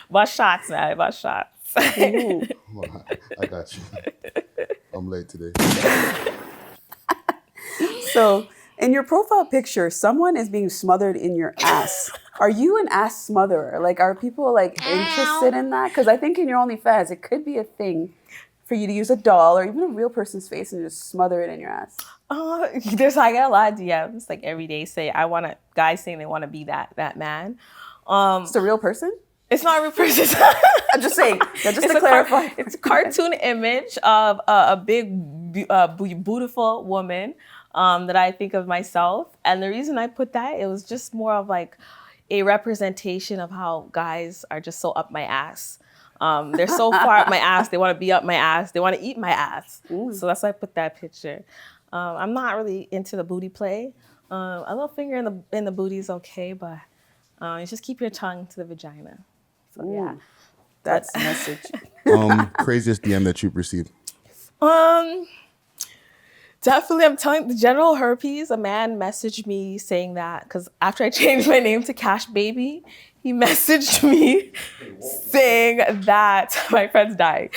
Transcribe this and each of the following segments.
Bust shots, man. Bust shots. Well, I got you. I'm late today. So, in your profile picture, someone is being smothered in your ass. Are you an ass smotherer? Like, are people like interested in that? Because I think in your OnlyFans, it could be a thing for you to use a doll or even a real person's face and just smother it in your ass. I get a lot of DMs like every day. Guys saying they want to be that man. It's a real person? It's not a real person. I'm just saying. Just to clarify. It's a cartoon image of a big, beautiful woman that I think of myself. And the reason I put that, it was just more of like a representation of how guys are just so up my ass. They're so far up my ass. They want to be up my ass. They want to eat my ass. Ooh. So that's why I put that picture. I'm not really into the booty play. A little finger in the booty is okay, but you just keep your tongue to the vagina. So yeah, that's the message. Craziest DM that you've received? Definitely, I'm telling the general herpes. A man messaged me saying that because after I changed my name to Kash Babii, he messaged me saying that my friend's dying.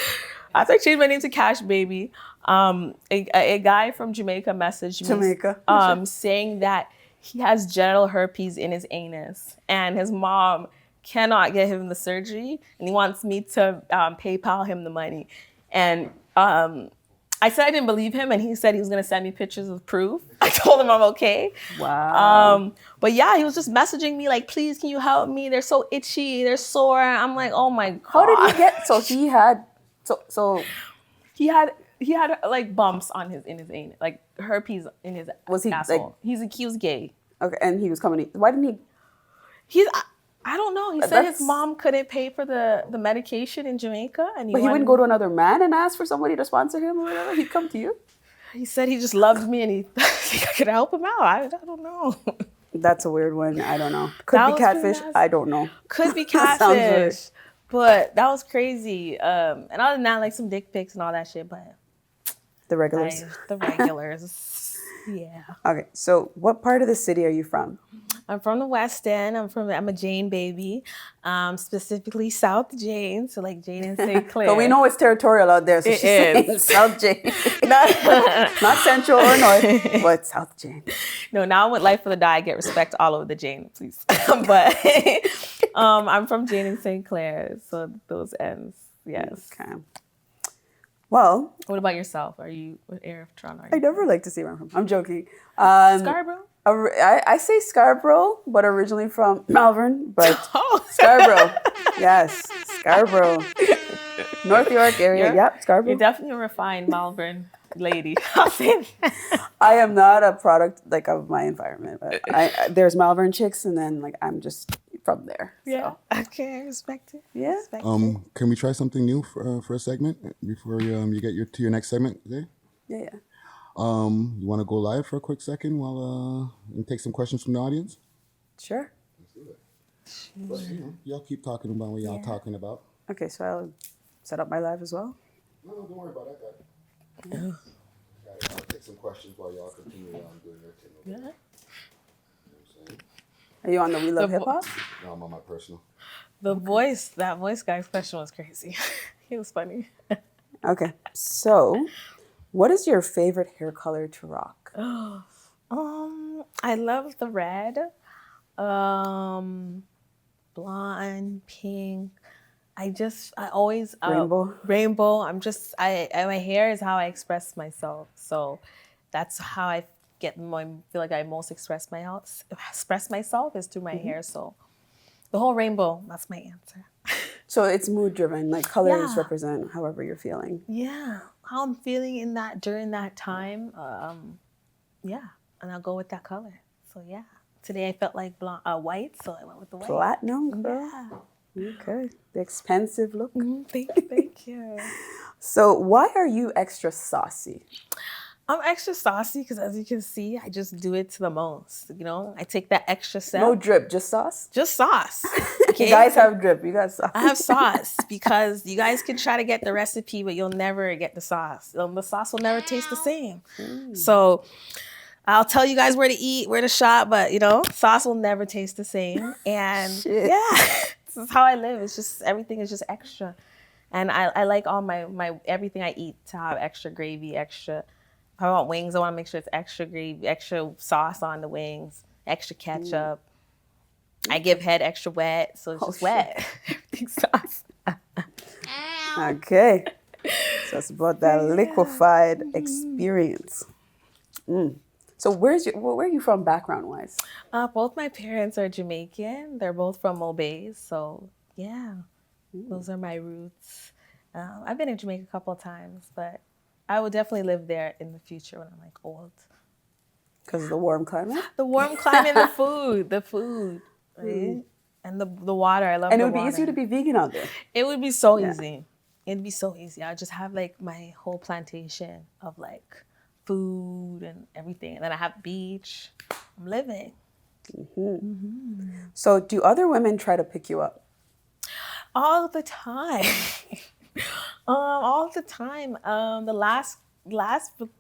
After I changed my name to Kash Babii, a guy from Jamaica messaged me saying that he has genital herpes in his anus and his mom cannot get him the surgery and he wants me to PayPal him the money. And I said I didn't believe him and he said he was going to send me pictures of proof. I told him I'm okay. Wow. But yeah, he was just messaging me like, please, can you help me? They're so itchy. They're sore. I'm like, oh my God. How did he get, He had like bumps on in his anus, like herpes in his asshole. Like, he was gay. Okay, and he was coming. Why didn't he? I don't know. He said his mom couldn't pay for the medication in Jamaica, and he wouldn't go to another man and ask for somebody to sponsor him or whatever. He'd come to you. He said he just loved me and he I could help him out. I don't know. That's a weird one. I don't know. Could be catfish. I don't know. Could be catfish. But that was crazy. And other than that, like some dick pics and all that shit, but the regulars. Yeah. Okay, so what part of the city are you from? I'm from the West End. I'm a Jane baby, specifically South Jane, so like Jane and St. Clair. But we know it's territorial out there, so she's saying South Jane. not Central or North, but South Jane. No, now with Life of the Die, I get respect all over the Jane, please. But I'm from Jane and St. Clair, so those ends, yes. Okay. Well, what about yourself? What area of Toronto are you? I never like to say where I'm from. I'm joking. Scarborough? I say Scarborough, but originally from Malvern, but Scarborough. Yes, Scarborough. North York area. Yep, Scarborough. You're definitely a refined Malvern lady. I'll say that. I am not a product like of my environment, but there's Malvern chicks, and then like I'm just from there. Yeah. So. Okay, I respect it. Yeah. Can we try something new for a segment before you get to your next segment, Zae? Yeah. You want to go live for a quick second while and take some questions from the audience? Sure. Let's do it. But, y'all keep talking about what y'all talking about. Okay, so I'll set up my live as well. No, don't worry about that. I'll take some questions while y'all continue on doing your thing. Okay? Yeah. Are you on the We Love Hip Hop? No, I'm on my personal. That voice guy's question was crazy. He was funny. Okay, so what is your favorite hair color to rock? I love the red, blonde, pink. I always rainbow. My hair is how I express myself. So that's how I feel like I most express myself is through my hair. So the whole rainbow, that's my answer. So it's mood driven, like colors represent however you're feeling. Yeah, how I'm feeling during that time. And I'll go with that color. So yeah, today I felt like white, so I went with the white. Platinum, girl. Yeah. Okay, the expensive look. Thank you. So why are you extra saucy? I'm extra saucy because, as you can see, I just do it to the most. You know, I take that extra step. No drip, just sauce? Just sauce. Okay? You guys have drip. You got sauce. I have sauce because you guys can try to get the recipe, but you'll never get the sauce. The sauce will never taste the same. So I'll tell you guys where to eat, where to shop, but, sauce will never taste the same. And, This is how I live. It's just everything is just extra, and I like all my everything I eat to have extra gravy, extra. If I want wings, I want to make sure it's extra gravy, extra sauce on the wings, extra ketchup. I give head extra wet, so it's just wet. Everything's sauce. Okay. So it's about that liquefied experience. So where are you from background wise? Both my parents are Jamaican. They're both from Mobays, so yeah, those are my roots. I've been in Jamaica a couple of times, but I would definitely live there in the future when I'm like old. Because of the warm climate? The warm climate, the food, right? And the water. I love the water. And it would be easier to be vegan out there. It would be so easy. It'd be so easy. I'd just have like my whole plantation of like food and everything. And then I have beach. I'm living. So do other women try to pick you up? All the time. All the time. The last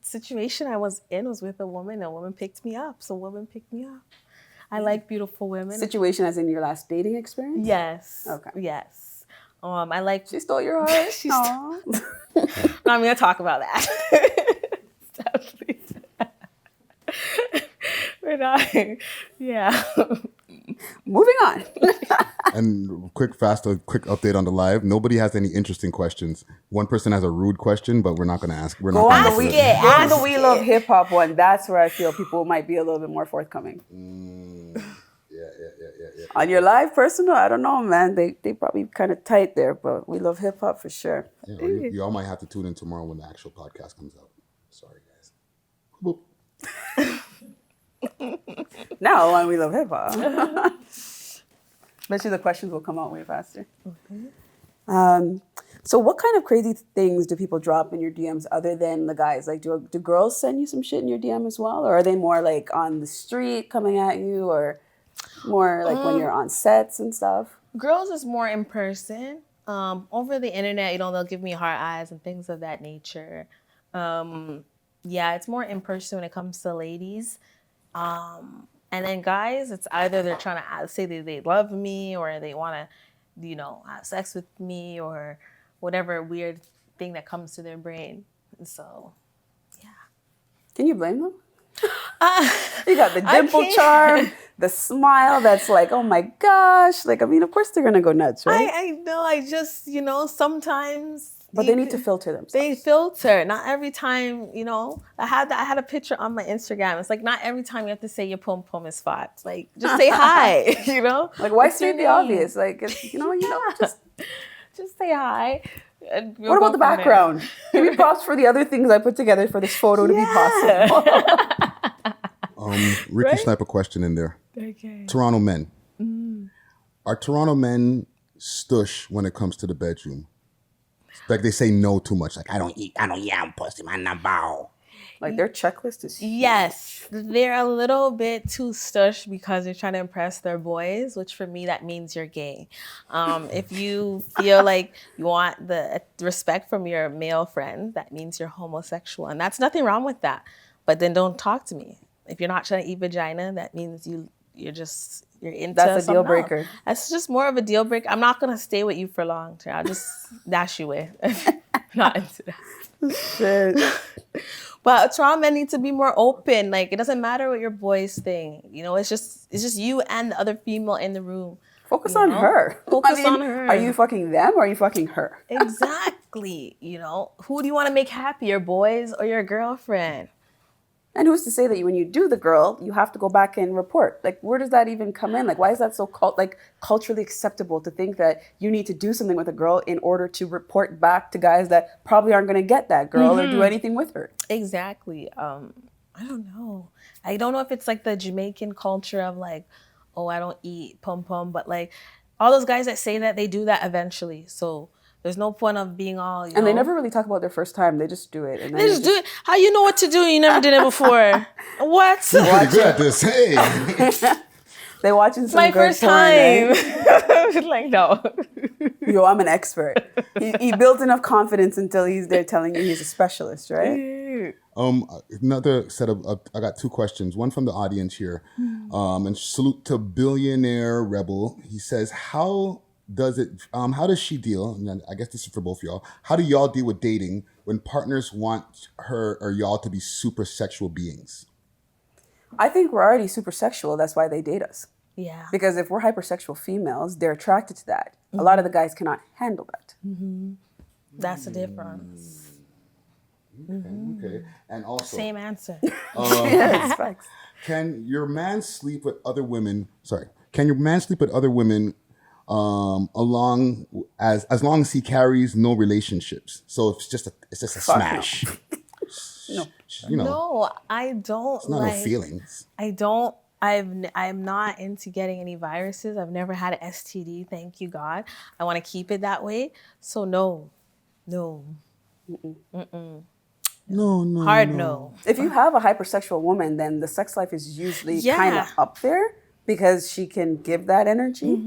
situation I was in was with a woman. A woman picked me up. So women picked me up. I like beautiful women. Situation as in your last dating experience? Yes. Okay. Yes. I like. She stole your heart? No, I'm going to talk about that. We're not. Yeah. Moving on. And quick update on the live. Nobody has any interesting questions. One person has a rude question, but we're not going to ask. We're not going to Go on the We Love Hip Hop one. That's where I feel people might be a little bit more forthcoming. Yeah. On your live personal, I don't know, man. They probably kind of tight there, but we love hip hop for sure. Yeah, you all might have to tune in tomorrow when the actual podcast comes out. Sorry, guys. Boop. Now on We Love Hip Hop. Bet you the questions will come out way faster. So what kind of crazy things do people drop in your DMs other than the guys? Like, do girls send you some shit in your DM as well? Or are they more like on the street coming at you, or more like when you're on sets and stuff? Girls is more in person. Over the internet, they'll give me hard eyes and things of that nature. Yeah, it's more in person when it comes to ladies. And then guys, it's either they're trying to say they love me, or they want to, have sex with me, or whatever weird thing that comes to their brain. And so, yeah. Can you blame them? You got the dimple charm, the smile that's like, oh my gosh. Like, I mean, of course they're going to go nuts, right? I know. I just, sometimes. But they need to filter themselves. They filter. Not every time, I had a picture on my Instagram. It's like, not every time you have to say your pom pom is fat. Like, just say hi, Like, why state the obvious? Like, just say hi. What about the background? Give me props for the other things I put together for this photo to be possible. Ricky Sniper question in there. Okay. Toronto men. Are Toronto men stush when it comes to the bedroom? Like, they say no too much. Like, I don't eat yam pussy, man, I'm bow. Like, their checklist is huge. Yes, they're a little bit too stush because they're trying to impress their boys, which for me, that means you're gay. If you feel like you want the respect from your male friends, that means you're homosexual. And that's nothing wrong with that. But then don't talk to me. If you're not trying to eat vagina, that means you're into That's a deal breaker. Else. That's just more of a deal breaker. I'm not going to stay with you for long. I'll just dash you away. Not into that. Shit. But Toronto men need to be more open. Like, it doesn't matter what your boys think. It's just you and the other female in the room. Focus on her. Focus on her. Are you fucking them or are you fucking her? Exactly. Who do you want to make happy, your boys or your girlfriend? And who's to say that when you do the girl, you have to go back and report? Like, where does that even come in? Like, why is that so culturally acceptable to think that you need to do something with a girl in order to report back to guys that probably aren't going to get that girl or do anything with her? Exactly. I don't know. I don't know if it's like the Jamaican culture of like, oh, I don't eat pom-pom, but like all those guys that say that, they do that eventually. So there's no point of being all, And they never really talk about their first time. They just do it. And they just do it. How you know what to do? You never did it before. What? You're pretty good at this. Hey. They watching some my good first porn, time. Right? Like, no. Yo, I'm an expert. He built enough confidence until he's there telling you he's a specialist, right? Another set of, I got two questions. One from the audience here. And salute to Billionaire Rebel. He says, how does it? How does she deal? And then I guess this is for both of y'all. How do y'all deal with dating when partners want her or y'all to be super sexual beings? I think we're already super sexual. That's why they date us. Yeah. Because if we're hypersexual females, they're attracted to that. A lot of the guys cannot handle that. That's the difference. Okay. And also, Same answer. Yes, facts. can your man sleep with other women? Sorry. Can your man sleep with other women along as long as he carries no relationships? So it's just a Fuck no. smash. No. You know, No, I don't it's not like. no feelings. I'm not into getting any viruses. I've never had an STD, thank you God. I want to keep it that way. So no. No. Hard no. If you have a hypersexual woman, then the sex life is usually kind of up there because she can give that energy.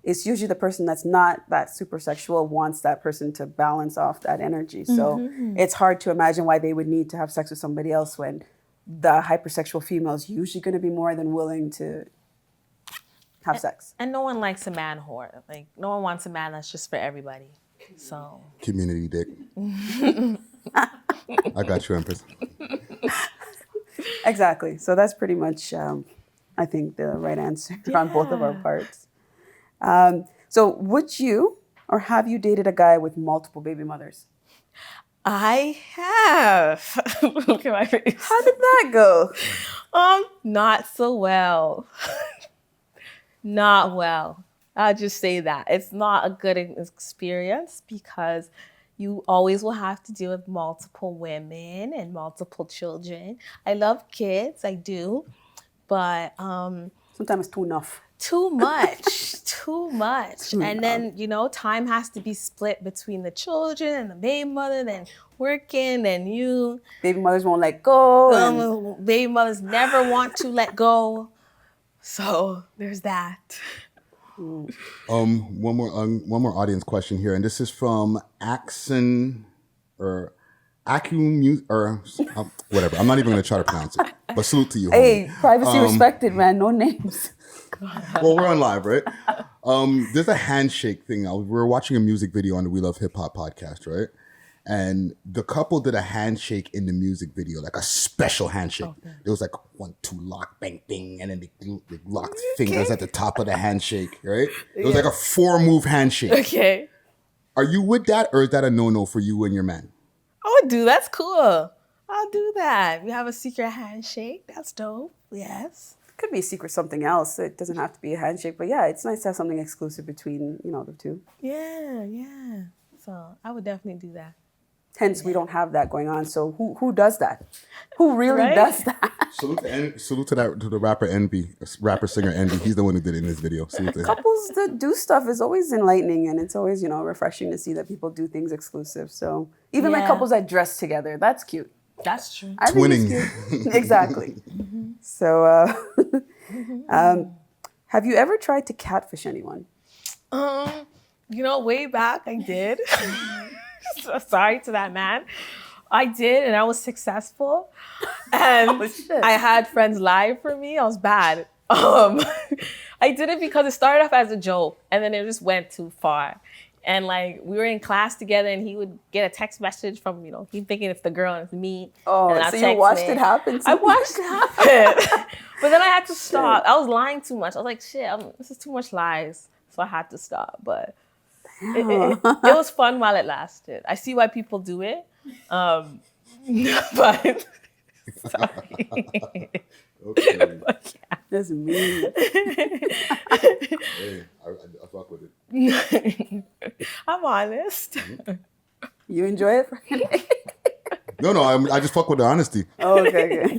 It's usually the person that's not that super sexual wants that person to balance off that energy. So it's hard to imagine why they would need to have sex with somebody else when the hypersexual female is usually going to be more than willing to have sex. And no one likes a man whore. Like, no one wants a man that's just for everybody. So. Community dick. I got you, Empress. Exactly. So that's pretty much, I think, the right answer on both of our parts. So would you or have you dated a guy with multiple baby mothers? I have. Look at my face. How did that go? Not so well. Not well. I'll just say that. It's not a good experience because you always will have to deal with multiple women and multiple children. I love kids, I do, but Sometimes it's too enough. too much, too much. And then, time has to be split between the children and the baby mother, then working, then you. Baby mothers won't let go. Baby mothers never want to let go. So there's that. One more audience question here, and this is from Axon or whatever. I'm not even going to try to pronounce it. But salute to you. Hey, homie. privacy respected, man. No names. Well, we're on live, right? There's a handshake thing. We were watching a music video on the We Love Hip Hop podcast, right? And the couple did a handshake in the music video, like a special handshake. Okay. It was like 1, 2, lock, bang, bing, and then they locked fingers at the top of the handshake, right? It was like a 4-move handshake. Okay. Are you with that, or is that a no-no for you and your man? I would do. That's cool. I'll do that. We have a secret handshake. That's dope. Yes. Could be a secret something else. It doesn't have to be a handshake. But yeah, it's nice to have something exclusive between, the two. Yeah. So I would definitely do that. Hence, we don't have that going on. So who does that? Who really does that? Salute to the rapper singer Envy. He's the one who did it in this video. Salute to him. Couples that do stuff is always enlightening, and it's always, refreshing to see that people do things exclusive. So even like couples that dress together, that's cute. That's true. I think it's Twinning. cute. Exactly. So, have you ever tried to catfish anyone? Way back I did. Sorry to that man. I did, and I was successful. And I had friends lie for me. I was bad. I did it because it started off as a joke, and then it just went too far. And we were in class together, and he would get a text message from, he'd thinking it's the girl and it's me. Oh, and so you watched it happen? I watched it happen. But then I had to stop. I was lying too much. I was like, shit, this is too much lies. So I had to stop. But it was fun while it lasted. I see why people do it. But sorry. Okay. But yeah. That's mean. Hey, I fuck with it. I'm honest. You enjoy it, Friday? No, I just fuck with the honesty. Oh, okay.